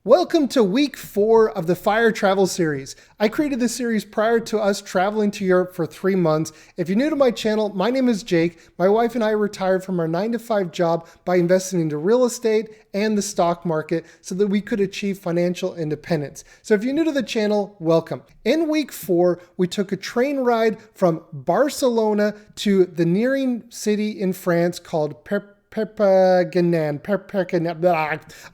Welcome to week 4 of the F.I.R.E travel series. I created this series prior to us traveling to Europe for 3 months. If you're new to my channel, my name is Jake. My wife and I retired from our 9-to-5 job by investing into real estate and the stock market so that we could achieve financial independence. So if you're new to the channel, welcome. In week 4, we took a train ride from Barcelona to the nearing city in France called Perpignan.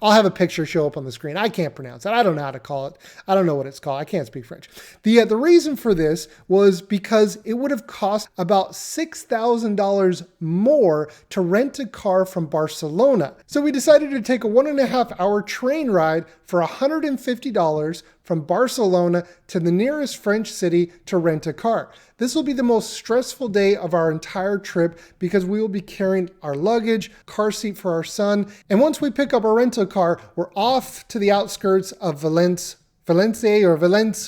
I'll have a picture show up on the screen. I can't pronounce it. I don't know how to call it. I don't know what it's called. I can't speak French. The reason for this was because it would have cost about $6,000 more to rent a car from Barcelona. So we decided to take a 1.5-hour train ride for $150 from Barcelona to the nearest French city to rent a car. This will be the most stressful day of our entire trip because we will be carrying our luggage, car seat for our son, and once we pick up our rental car, we're off to the outskirts of Valence,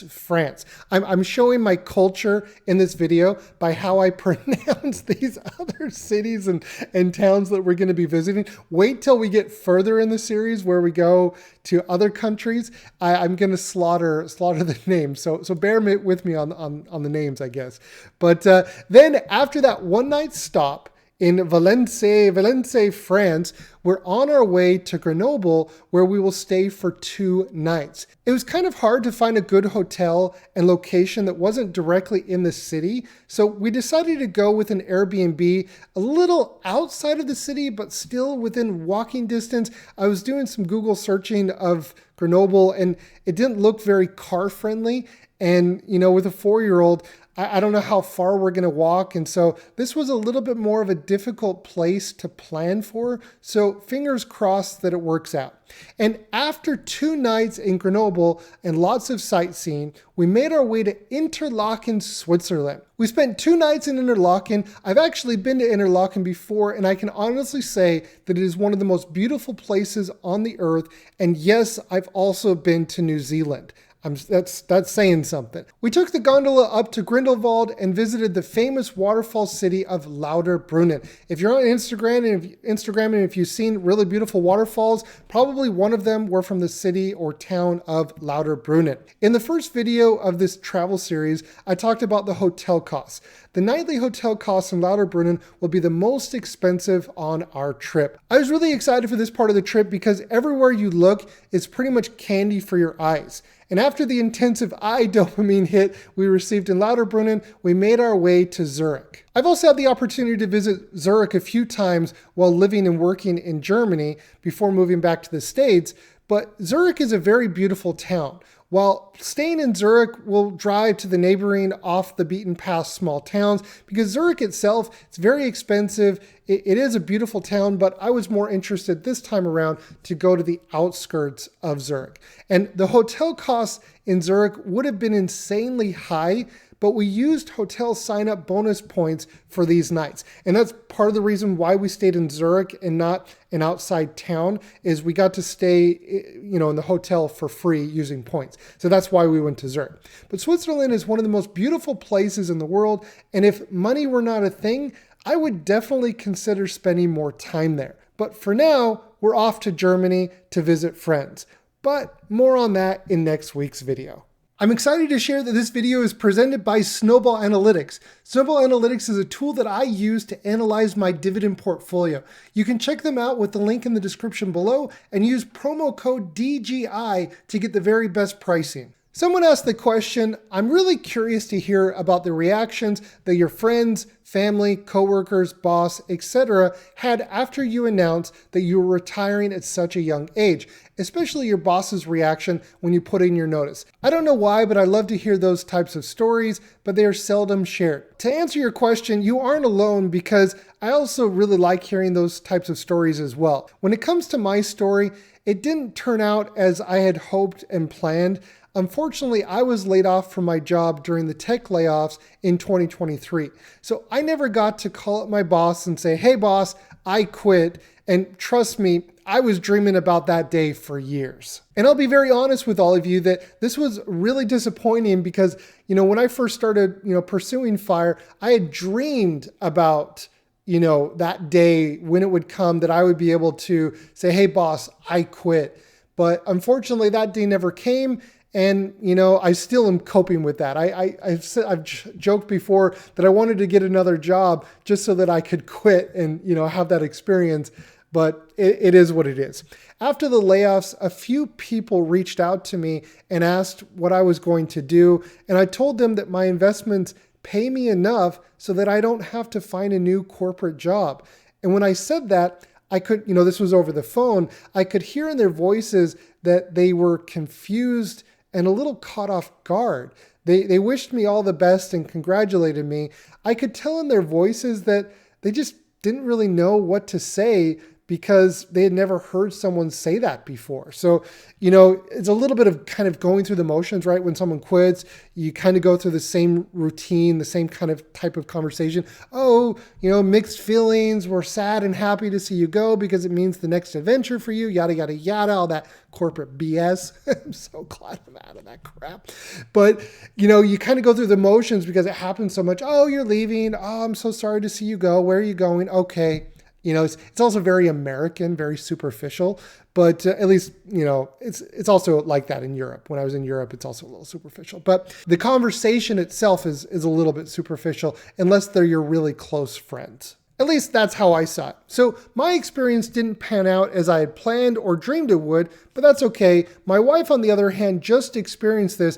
France. I'm showing my culture in this video by how I pronounce these other cities and towns that we're going to be visiting. Wait till we get further in the series where we go to other countries. I'm going to slaughter the names. So bear with me on the names, I guess. But then after that one night stop in Valence, France, we're on our way to Grenoble, where we will stay for 2 nights. It was kind of hard to find a good hotel and location that wasn't directly in the city, so we decided to go with an Airbnb a little outside of the city, but still within walking distance. I was doing some Google searching of Grenoble, and it didn't look very car friendly. And, with a 4-year-old, I don't know how far we're going to walk. And so this was a little bit more of a difficult place to plan for. So fingers crossed that it works out. And after 2 nights in Grenoble and lots of sightseeing, we made our way to Interlaken, Switzerland. We spent 2 nights in Interlaken. I've actually been to Interlaken before, and I can honestly say that it is one of the most beautiful places on the earth. And yes, I've also been to New Zealand. That's saying something. We took the gondola up to Grindelwald and visited the famous waterfall city of Lauterbrunnen. If you're on Instagram and if you've seen really beautiful waterfalls, probably one of them were from the city or town of Lauterbrunnen. In the first video of this travel series, I talked about the hotel costs. The nightly hotel costs in Lauterbrunnen will be the most expensive on our trip. I was really excited for this part of the trip because everywhere you look is pretty much candy for your eyes. And after the intensive eye dopamine hit we received in Lauterbrunnen, we made our way to Zurich. I've also had the opportunity to visit Zurich a few times while living and working in Germany before moving back to the States, but Zurich is a very beautiful town. While staying in Zurich, we'll drive to the neighboring off the beaten path small towns because Zurich itself, it's very expensive. It is a beautiful town, but I was more interested this time around to go to the outskirts of Zurich. And the hotel costs in Zurich would have been insanely high, but we used hotel sign-up bonus points for these nights. And that's part of the reason why we stayed in Zurich and not an outside town, is we got to stay, in the hotel for free using points. So that's why we went to Zurich. But Switzerland is one of the most beautiful places in the world. And if money were not a thing, I would definitely consider spending more time there. But for now, we're off to Germany to visit friends. But more on that in next week's video. I'm excited to share that this video is presented by Snowball Analytics. Snowball Analytics is a tool that I use to analyze my dividend portfolio. You can check them out with the link in the description below and use promo code DGI to get the very best pricing. Someone asked the question, I'm really curious to hear about the reactions that your friends, family, coworkers, boss, etc. had after you announced that you were retiring at such a young age, especially your boss's reaction when you put in your notice. I don't know why, but I love to hear those types of stories, but they are seldom shared. To answer your question, you aren't alone because I also really like hearing those types of stories as well. When it comes to my story, it didn't turn out as I had hoped and planned. Unfortunately, I was laid off from my job during the tech layoffs in 2023. So I never got to call up my boss and say, hey boss, I quit. And trust me, I was dreaming about that day for years. And I'll be very honest with all of you that this was really disappointing because, when I first started, pursuing F.I.R.E, I had dreamed about that day when it would come that I would be able to say, hey boss, I quit. But unfortunately, that day never came. And, I still am coping with that. I've joked before that I wanted to get another job just so that I could quit and, have that experience. But it is what it is. After the layoffs, a few people reached out to me and asked what I was going to do. And I told them that my investments pay me enough so that I don't have to find a new corporate job. And when I said that, I could, this was over the phone, I could hear in their voices that they were confused and a little caught off guard. They wished me all the best and congratulated me. I could tell in their voices that they just didn't really know what to say because they had never heard someone say that before. So, it's a little bit of kind of going through the motions, right? When someone quits, you kind of go through the same routine, the same kind of type of conversation. Oh, mixed feelings. We're sad and happy to see you go because it means the next adventure for you, yada, yada, yada, all that corporate BS. I'm so glad I'm out of that crap. But, you kind of go through the motions because it happens so much. Oh, you're leaving. Oh, I'm so sorry to see you go. Where are you going? Okay. It's also very American, very superficial, but at least, it's also like that in Europe. When I was in Europe, it's also a little superficial, but the conversation itself is a little bit superficial unless they're your really close friends. At least that's how I saw it. So my experience didn't pan out as I had planned or dreamed it would, but that's okay. My wife, on the other hand, just experienced this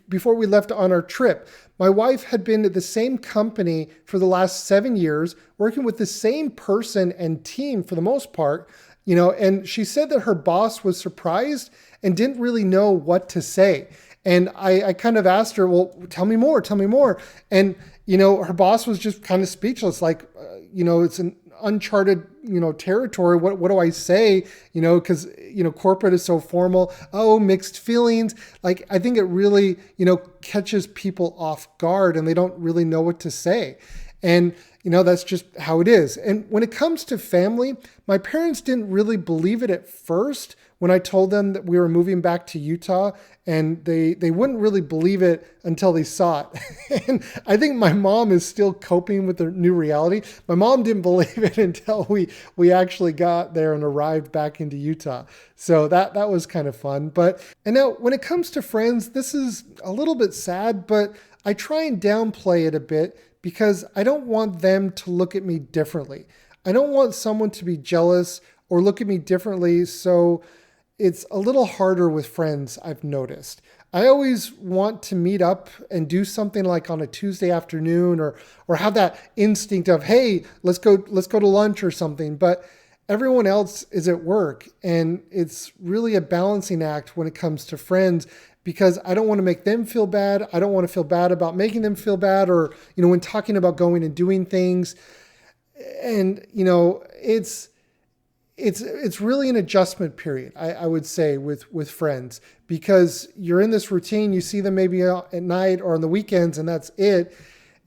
before we left on our trip. My wife had been at the same company for the last 7 years, working with the same person and team for the most part, and she said that her boss was surprised and didn't really know what to say. And I kind of asked her, well, tell me more. And, her boss was just kind of speechless, like, it's an uncharted, territory. What do I say? Because, corporate is so formal. Oh, mixed feelings. Like, I think it really, catches people off guard and they don't really know what to say. And, that's just how it is. And when it comes to family, my parents didn't really believe it at first when I told them that we were moving back to Utah, and they wouldn't really believe it until they saw it. And I think my mom is still coping with the new reality. My mom didn't believe it until we actually got there and arrived back into Utah. So that was kind of fun. And now when it comes to friends, this is a little bit sad, but I try and downplay it a bit because I don't want them to look at me differently. I don't want someone to be jealous or look at me differently. So it's a little harder with friends, I've noticed. I always want to meet up and do something like on a Tuesday afternoon or have that instinct of, hey, let's go to lunch or something. But everyone else is at work, and it's really a balancing act when it comes to friends because I don't want to make them feel bad. I don't want to feel bad about making them feel bad or, when talking about going and doing things. And, it's really an adjustment period, I would say, with friends, because you're in this routine. You see them maybe at night or on the weekends, and that's it.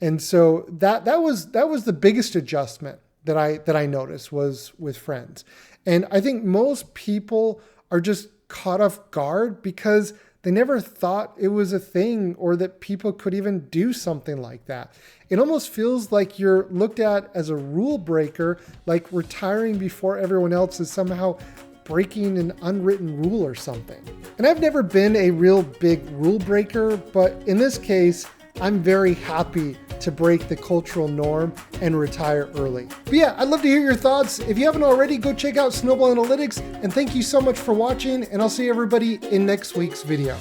And so that was the biggest adjustment that I noticed was with friends. And I think most people are just caught off guard because they never thought it was a thing or that people could even do something like that. It almost feels like you're looked at as a rule breaker, like retiring before everyone else is somehow breaking an unwritten rule or something. And I've never been a real big rule breaker, but in this case, I'm very happy to break the cultural norm and retire early. But yeah, I'd love to hear your thoughts. If you haven't already, go check out Snowball Analytics, and thank you so much for watching, and I'll see everybody in next week's video.